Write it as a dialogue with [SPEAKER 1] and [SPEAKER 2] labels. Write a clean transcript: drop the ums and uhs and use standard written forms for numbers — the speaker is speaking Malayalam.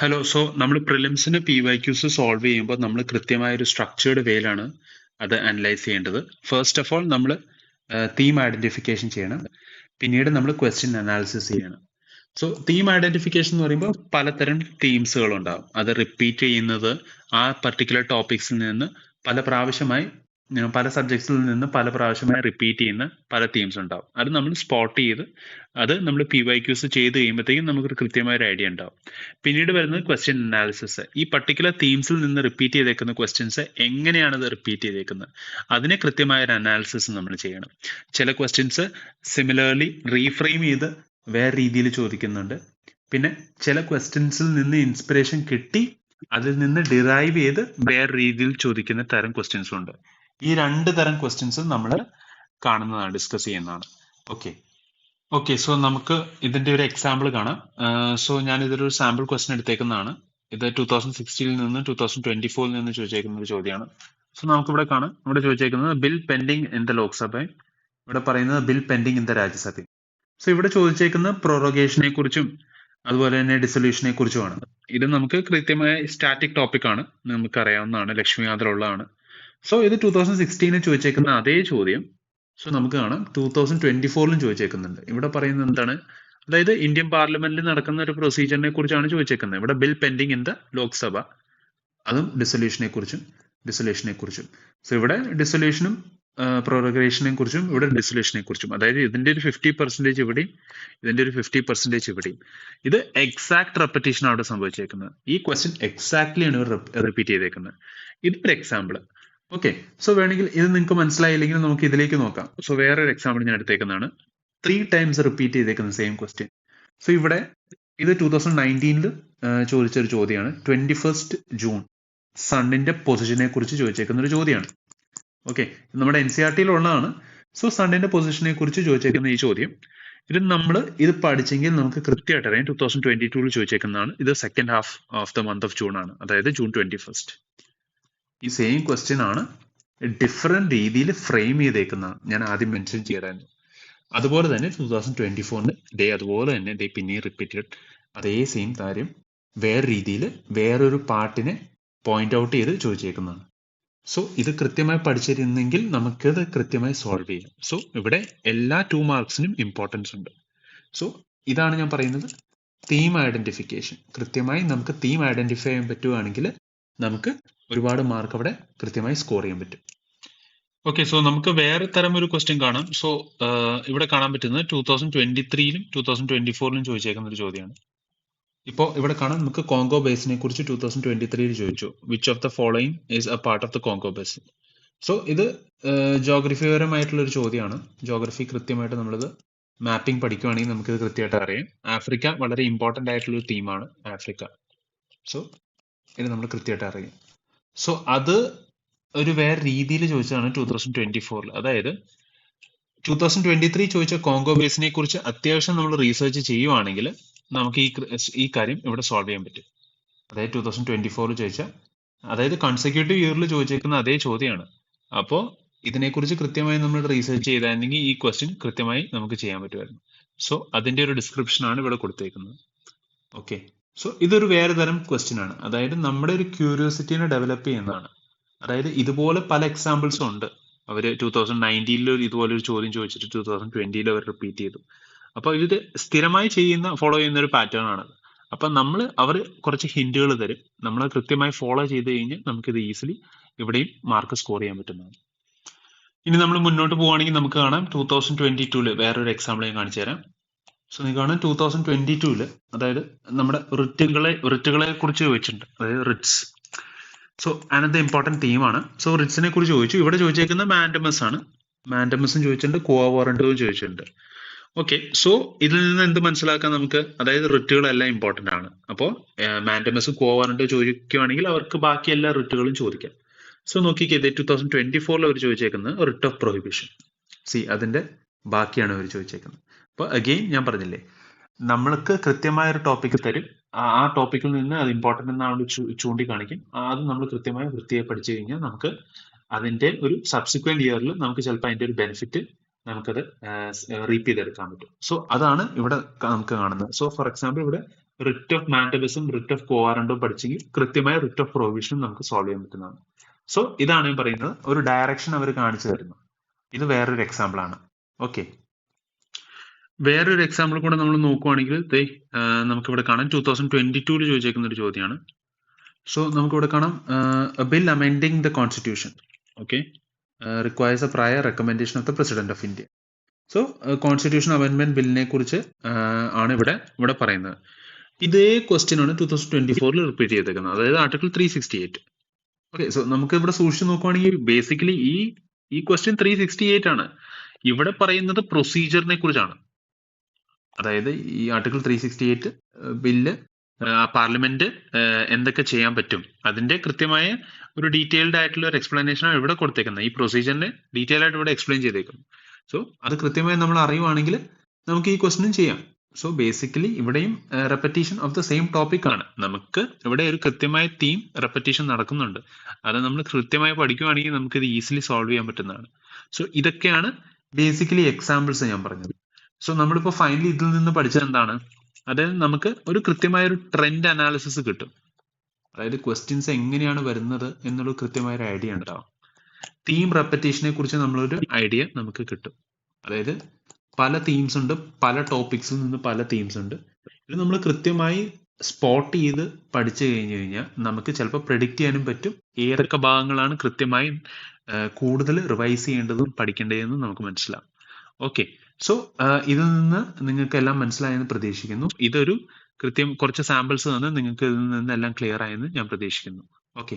[SPEAKER 1] ഹലോ. സോ നമ്മൾ പ്രിലിംസിന് പി വൈ ക്യൂസ് സോൾവ് ചെയ്യുമ്പോൾ നമ്മൾ കൃത്യമായ ഒരു സ്ട്രക്ചേർഡ് വേയിലാണ് അത് അനലൈസ് ചെയ്യേണ്ടത്. ഫസ്റ്റ് ഓഫ് ഓൾ നമ്മൾ തീം ഐഡന്റിഫിക്കേഷൻ ചെയ്യണം. പിന്നീട് നമ്മൾ ക്വസ്റ്റ്യൻ അനാലിസിസ് ചെയ്യണം. സോ തീം ഐഡന്റിഫിക്കേഷൻ എന്ന് പറയുമ്പോൾ പലതരം തീംസുകൾ ഉണ്ടാവും. അത് റിപ്പീറ്റ് ചെയ്യുന്നത് ആ പർട്ടിക്കുലർ ടോപ്പിക്സിൽ നിന്ന് പല പ്രാവശ്യമായി പല സബ്ജക്ട്സിൽ നിന്ന് പല പ്രാവശ്യമായി റിപ്പീറ്റ് ചെയ്യുന്ന പല തീംസ് ഉണ്ടാവും. അത് നമ്മൾ സ്പോട്ട് ചെയ്ത് അത് നമ്മൾ പി വൈ ക്യൂസ് ചെയ്ത് കഴിയുമ്പോഴത്തേക്കും നമുക്കൊരു കൃത്യമായ ഒരു ഐഡിയ ഉണ്ടാവും. പിന്നീട് വരുന്നത് ക്വസ്റ്റ്യൻ അനാലിസിസ്. ഈ പർട്ടിക്കുലർ തീംസിൽ നിന്ന് റിപ്പീറ്റ് ചെയ്തേക്കുന്ന ക്വസ്റ്റ്യൻസ് എങ്ങനെയാണ് അത് റിപ്പീറ്റ് ചെയ്തേക്കുന്നത്, അതിനെ കൃത്യമായ ഒരു അനാലിസിസ് നമ്മൾ ചെയ്യണം. ചില ക്വസ്റ്റ്യൻസ് സിമിലർലി റീഫ്രെയിം ചെയ്ത് വേറെ രീതിയിൽ ചോദിക്കുന്നുണ്ട്. പിന്നെ ചില ക്വസ്റ്റ്യൻസിൽ നിന്ന് ഇൻസ്പിറേഷൻ കിട്ടി അതിൽ നിന്ന് ഡിറൈവ് ചെയ്ത് വേറെ രീതിയിൽ ചോദിക്കുന്ന തരം ക്വസ്റ്റ്യൻസും ഉണ്ട്. ഈ രണ്ട് തരം ക്വസ്റ്റ്യൻസ് നമ്മൾ കാണുന്നതാണ്, ഡിസ്കസ് ചെയ്യുന്നതാണ്. ഓക്കെ. സോ നമുക്ക് ഇതിന്റെ ഒരു എക്സാമ്പിൾ കാണാം. സോ ഞാൻ ഇതൊരു സാമ്പിൾ ക്വസ്റ്റ്യൻ എടുത്തേക്കുന്നതാണ്. ഇത് 2016 നിന്ന് 2024 നിന്ന് ചോദിച്ചേക്കുന്ന ഒരു ചോദ്യമാണ്. സോ നമുക്കിവിടെ കാണാം, ഇവിടെ ചോദിച്ചേക്കുന്നത് ബിൽ പെൻഡിങ് ഇൻ ദ ലോക്സഭയും ഇവിടെ പറയുന്നത് ബിൽ പെൻഡിങ് ഇൻ ദ രാജ്യസഭയും. സോ ഇവിടെ ചോദിച്ചേക്കുന്ന പ്രൊറോഗേഷനെ കുറിച്ചും അതുപോലെ തന്നെ ഡിസൊല്യൂഷനെ കുറിച്ചുമാണ്. ഇത് നമുക്ക് കൃത്യമായ സ്റ്റാറ്റിക് ടോപ്പിക് ആണ്, നമുക്ക് അറിയാവുന്നതാണ്, ലക്ഷ്മിയാതിലുള്ളതാണ്. സോ ഇത് 2016 ചോദിച്ചേക്കുന്ന അതേ ചോദ്യം സോ നമുക്ക് കാണാം 2024 ചോദിച്ചേക്കുന്നുണ്ട്. ഇവിടെ പറയുന്നത് എന്താണ്, അതായത് ഇന്ത്യൻ പാർലമെന്റിൽ നടക്കുന്ന ഒരു പ്രൊസീജിയറിനെ കുറിച്ചാണ് ചോദിച്ചേക്കുന്നത്. ഇവിടെ bill pending in the Lok Sabha, അതും ഡിസൊല്യൂഷനെ കുറിച്ചും. സോ ഇവിടെ ഡിസൊല്യൂഷനും പ്രൊറോഗേഷനെ കുറിച്ചും ഇവിടെ ഡിസൊല്യൂഷനെ കുറിച്ചും, അതായത് ഇതിന്റെ ഒരു 50% ഇവിടെയും ഇതിന്റെ ഒരു 50% ഇവിടെയും. ഇത് എക്സാക്ട് റെപ്പറ്റീഷൻ ആണ് സംഭവിച്ചേക്കുന്നത്. ഈ ക്വസ്റ്റ്യൻ എക്സാക്ട്ലി ആണ് റിപ്പീറ്റ് ചെയ്തേക്കുന്നത്. ഇതൊരു എക്സാമ്പിൾ. ഓക്കെ. സോ വേണമെങ്കിൽ ഇത് നിങ്ങൾക്ക് മനസ്സിലായില്ലെങ്കിൽ നമുക്ക് ഇതിലേക്ക് നോക്കാം. സോ വേറൊരു എക്സാമ്പിൾ ഞാൻ എടുത്തേക്കുന്നതാണ്. 3 times റിപ്പീറ്റ് ചെയ്തേക്കുന്ന സെയിം ക്വസ്റ്റ്യൻ. സോ ഇവിടെ ഇത് 2019 ചോദിച്ചൊരു ചോദ്യമാണ്. 21st June സണ്ണിന്റെ പൊസിഷനെ കുറിച്ച് ചോദിച്ചേക്കുന്ന ഒരു ചോദ്യമാണ്. ഓക്കെ, നമ്മുടെ NCERT ഉള്ളതാണ്. സോ സണ്ണിന്റെ പൊസിഷനെ കുറിച്ച് ചോദിച്ചേക്കുന്ന ഈ ചോദ്യം ഇത് നമ്മൾ ഇത് പഠിച്ചെങ്കിൽ നമുക്ക് കൃത്യമായിട്ട് അറിയാം 2022 ചോദിച്ചേക്കുന്നതാണ്. ഇത് second half of the month of June ആണ്, അതായത് June 21st. ഈ സെയിം ക്വസ്റ്റ്യൻ ആണ് ഡിഫറെന്റ് രീതിയിൽ ഫ്രെയിം ചെയ്തേക്കുന്നതാണ്, ഞാൻ ആദ്യം മെൻഷൻ ചെയ്തായിരുന്നു. അതുപോലെ തന്നെ 2024 ഡേ അതുപോലെ തന്നെ ഡേ പിന്നെയും റിപ്പീറ്റഡ് അതേ സെയിം കാര്യം വേറെ രീതിയിൽ വേറൊരു പാർട്ടിനെ പോയിന്റ് ഔട്ട് ചെയ്ത് ചോദിച്ചേക്കുന്നതാണ്. സോ ഇത് കൃത്യമായി പഠിച്ചിരുന്നെങ്കിൽ നമുക്കത് കൃത്യമായി സോൾവ് ചെയ്യാം. സോ ഇവിടെ എല്ലാ 2 മാർക്സിനും ഇമ്പോർട്ടൻസ് ഉണ്ട്. സോ ഇതാണ് ഞാൻ പറയുന്നത്, തീം ഐഡന്റിഫിക്കേഷൻ. കൃത്യമായി നമുക്ക് തീം ഐഡന്റിഫൈ ചെയ്യാൻ പറ്റുവാണെങ്കിൽ നമുക്ക് ഒരുപാട് മാർക്ക് അവിടെ കൃത്യമായി സ്കോർ ചെയ്യാൻ പറ്റും. ഓക്കെ. സോ നമുക്ക് വേറെ തരം ഒരു ക്വസ്റ്റ്യൻ കാണാം. സോ ഇവിടെ കാണാൻ പറ്റുന്നത് 2023-ലും 2024-ലും ചോദിച്ചേക്കുന്ന ഒരു ചോദ്യമാണ്. ഇപ്പോൾ ഇവിടെ കാണാം, നമുക്ക് കോങ്കോ ബേസിനെ കുറിച്ച് 2023 ചോദിച്ചു. Which of the following is A part of the Congo basin. So ഇത് ജോഗ്രഫി പരമായിട്ടുള്ള ഒരു ചോദ്യമാണ്. ജോഗ്രഫി കൃത്യമായിട്ട് നമ്മളിത് മാപ്പിംഗ് പഠിക്കുവാണെങ്കിൽ നമുക്കിത് കൃത്യമായിട്ട് അറിയാം. ആഫ്രിക്ക വളരെ ഇമ്പോർട്ടൻ്റ് ആയിട്ടുള്ള ഒരു തീമാണ് ആഫ്രിക്ക. സോ ഇത് നമ്മൾ കൃത്യമായിട്ട് അറിയാം. സോ അത് ഒരു വേറെ രീതിയിൽ ചോദിച്ചതാണ് 2024. അതായത് 2023 ചോദിച്ച കോങ്കോ ബേസിനെ കുറിച്ച് അത്യാവശ്യം നമ്മൾ റീസെർച്ച് ചെയ്യുവാണെങ്കിൽ നമുക്ക് ഈ കാര്യം ഇവിടെ സോൾവ് ചെയ്യാൻ പറ്റും. അതായത് 2024 ചോദിച്ച, അതായത് കൺസെക്യൂട്ടീവ് ഇയറിൽ ചോദിച്ചേക്കുന്ന അതേ ചോദ്യമാണ്. അപ്പോൾ ഇതിനെക്കുറിച്ച് കൃത്യമായി നമ്മൾ റീസെർച്ച് ചെയ്തായിരുന്നെങ്കിൽ ഈ ക്വസ്റ്റ്യൻ കൃത്യമായി നമുക്ക് ചെയ്യാൻ പറ്റുമായിരുന്നു. സോ അതിന്റെ ഒരു ഡിസ്ക്രിപ്ഷൻ ആണ് ഇവിടെ കൊടുത്തേക്കുന്നത്. ഓക്കെ. സോ ഇതൊരു വേറെ തരം ക്വസ്റ്റ്യൻ ആണ്, അതായത് നമ്മുടെ ഒരു ക്യൂരിയോസിറ്റിനെ ഡെവലപ്പ് ചെയ്യുന്നതാണ്. അതായത് ഇതുപോലെ പല എക്സാമ്പിൾസും ഉണ്ട്. അവർ 2019 ഇതുപോലെ ഒരു ചോദ്യം ചോദിച്ചിട്ട് 2020 അവർ റിപ്പീറ്റ് ചെയ്തു. അപ്പൊ ഇത് സ്ഥിരമായി ഫോളോ ചെയ്യുന്ന ഒരു പാറ്റേൺ ആണ്. അപ്പൊ അവർ കുറച്ച് ഹിന്റുകൾ തരും, നമ്മൾ കൃത്യമായി ഫോളോ ചെയ്ത് കഴിഞ്ഞാൽ നമുക്കിത് ഈസിലി ഇവിടെയും മാർക്ക് സ്കോർ ചെയ്യാൻ പറ്റുന്നതാണ്. ഇനി നമ്മൾ മുന്നോട്ട് പോവുകയാണെങ്കിൽ നമുക്ക് കാണാം 2022 വേറൊരു എക്സാമ്പിൾ ഞാൻ കാണിച്ചു തരാം. സോ നിങ്ങൾക്ക് കാണാം 2022 അതായത് നമ്മുടെ റിറ്റുകളെ കുറിച്ച് ചോദിച്ചിട്ടുണ്ട്, അതായത് റിറ്റ്സ്. സോ അനദർ ഇമ്പോർട്ടൻറ്റ് തീമാണ്. സോ റിറ്റ്സിനെ കുറിച്ച് ചോദിച്ചു. ഇവിടെ ചോദിച്ചേക്കുന്നത് മാൻഡമസ് ആണ്. മാൻഡമസും ചോദിച്ചിട്ടുണ്ട്, കോവ വാറണ്ടും ചോദിച്ചിട്ടുണ്ട്. ഓക്കെ. സോ ഇതിൽ നിന്ന് എന്ത് മനസ്സിലാക്കാൻ നമുക്ക്, അതായത് റിറ്റുകളെല്ലാം ഇമ്പോർട്ടന്റ് ആണ്. അപ്പോൾ മാൻഡമസ് കോവ വാറണ്ട് ചോദിക്കുകയാണെങ്കിൽ അവർക്ക് ബാക്കി എല്ലാ റിറ്റുകളും ചോദിക്കാം. സോ നോക്കിക്കേ, 2024 അവർ ചോദിച്ചേക്കുന്നത് റിട്ട് ഓഫ് പ്രൊഹിബിഷൻ. അതിന്റെ ബാക്കിയാണ് അവർ ചോദിച്ചേക്കുന്നത്. അപ്പോൾ അഗെയിൻ ഞാൻ പറഞ്ഞില്ലേ, നമ്മൾക്ക് കൃത്യമായ ഒരു ടോപ്പിക് തരും, ആ ടോപ്പിക്കിൽ നിന്ന് അത് ഇമ്പോർട്ടന്റ് എന്നാണ് ചൂണ്ടിക്കാണിക്കും. അത് നമ്മൾ കൃത്യമായി വൃത്തിയായി പഠിച്ചു കഴിഞ്ഞാൽ നമുക്ക് അതിന്റെ ഒരു സബ്സിക്വന്റ് ഇയറിൽ നമുക്ക് ചിലപ്പോൾ അതിന്റെ ഒരു ബെനിഫിറ്റ് നമുക്കത് റീപ്പ് ചെയ്തെടുക്കാൻ പറ്റും. സോ അതാണ് ഇവിടെ നമുക്ക് കാണുന്നത്. സോ ഫോർ എക്സാമ്പിൾ ഇവിടെ റിറ്റ് ഓഫ് മാൻഡലിസും റിറ്റ് ഓഫ് കോവാറന്റും പഠിച്ചെങ്കിൽ കൃത്യമായ റിറ്റ് ഓഫ് പ്രൊവിഷനും നമുക്ക് സോൾവ് ചെയ്യാൻ പറ്റുന്നതാണ്. സോ ഇതാണ് ഞാൻ പറയുന്നത്, ഒരു ഡയറക്ഷൻ അവർ കാണിച്ചു തരുന്നു. ഇത് വേറൊരു എക്സാമ്പിൾ ആണ്. ഓക്കെ, വേറൊരു എക്സാമ്പിൾ കൂടെ നമ്മൾ നോക്കുവാണെങ്കിൽ നമുക്കിവിടെ കാണാം 2022 ചോദിച്ചേക്കുന്ന ഒരു ചോദ്യമാണ്. സോ നമുക്കിവിടെ കാണാം bill amending the constitution okay requires a prior recommendation of the president of India. So constitution amendment ബില്ലിനെ കുറിച്ച് ആണ് ഇവിടെ പറയുന്നത്. ഇതേ ക്വസ്റ്റ്യൻ ആണ് 2024 റിപ്പീറ്റ് ചെയ്തേക്കുന്നത്, അതായത് ആർട്ടിക്കിൾ 368. ഓക്കെ, സോ നമുക്ക് ഇവിടെ സൂക്ഷിച്ച് നോക്കുവാണെങ്കിൽ ബേസിക്കലി ഈ ക്വസ്റ്റ്യൻ 368 ആണ്. ഇവിടെ പറയുന്നത് പ്രൊസീജിയറിനെ കുറിച്ചാണ്. അതായത് ഈ ആർട്ടിക്കിൾ 368 ബില്ല് പാർലമെന്റ് എന്തൊക്കെ ചെയ്യാൻ പറ്റും അതിന്റെ കൃത്യമായ ഒരു ഡീറ്റെയിൽഡ് ആയിട്ടുള്ള ഒരു എക്സ്പ്ലനേഷൻ ആണ് ഇവിടെ കൊടുത്തേക്കുന്നത്. ഈ പ്രൊസീജിയറിനെ ഡീറ്റെയിൽ ആയിട്ട് ഇവിടെ എക്സ്പ്ലെയിൻ ചെയ്തേക്കുന്നു. സോ അത് കൃത്യമായി നമ്മൾ അറിയുവാണെങ്കിൽ നമുക്ക് ഈ ക്വസ്റ്റ്യൻ ചെയ്യാം. സോ ബേസിക്കലി ഇവിടെയും repetition of the same topic ആണ്. നമുക്ക് ഇവിടെ ഒരു കൃത്യമായ തീം റെപ്പറ്റീഷൻ നടക്കുന്നുണ്ട്. അത് നമ്മൾ കൃത്യമായി പഠിക്കുവാണെങ്കിൽ നമുക്ക് ഇത് ഈസിലി സോൾവ് ചെയ്യാൻ പറ്റുന്നതാണ്. സോ ഇതൊക്കെയാണ് ബേസിക്കലി എക്സാമ്പിൾസ് ഞാൻ പറഞ്ഞത്. സോ നമ്മളിപ്പോൾ ഫൈനലി ഇതിൽ നിന്ന് പഠിച്ചത് എന്താണ്? അതായത് നമുക്ക് ഒരു കൃത്യമായ ഒരു ട്രെൻഡ് അനാലിസിസ് കിട്ടും. അതായത് ക്വസ്റ്റ്യൻസ് എങ്ങനെയാണ് വരുന്നത് എന്നുള്ള കൃത്യമായ ഒരു ഐഡിയ ഉണ്ടാവും. തീം റെപ്പറ്റീഷനെ കുറിച്ച് നമ്മളൊരു ഐഡിയ നമുക്ക് കിട്ടും. അതായത് പല തീംസ് ഉണ്ട്, പല ടോപ്പിക്സിൽ നിന്ന് പല തീംസ് ഉണ്ട്. ഇത് നമ്മൾ കൃത്യമായി സ്പോട്ട് ചെയ്ത് പഠിച്ചു കഴിഞ്ഞു കഴിഞ്ഞാൽ നമുക്ക് ചിലപ്പോൾ പ്രെഡിക്റ്റ് ചെയ്യാനും പറ്റും ഏതൊക്കെ ഭാഗങ്ങളാണ് കൃത്യമായി കൂടുതൽ റിവൈസ് ചെയ്യേണ്ടതും പഠിക്കേണ്ടതെന്നും നമുക്ക് മനസ്സിലാവും. ഓക്കെ, സോ ഇതിൽ നിന്ന് നിങ്ങൾക്ക് എല്ലാം മനസ്സിലായെന്ന് പ്രതീക്ഷിക്കുന്നു. ഇതൊരു കുറച്ച് സാമ്പിൾസ് തന്ന് നിങ്ങൾക്ക് ഇതിൽ നിന്ന് എല്ലാം ക്ലിയർ ആയെന്ന് ഞാൻ പ്രതീക്ഷിക്കുന്നു. ഓക്കെ.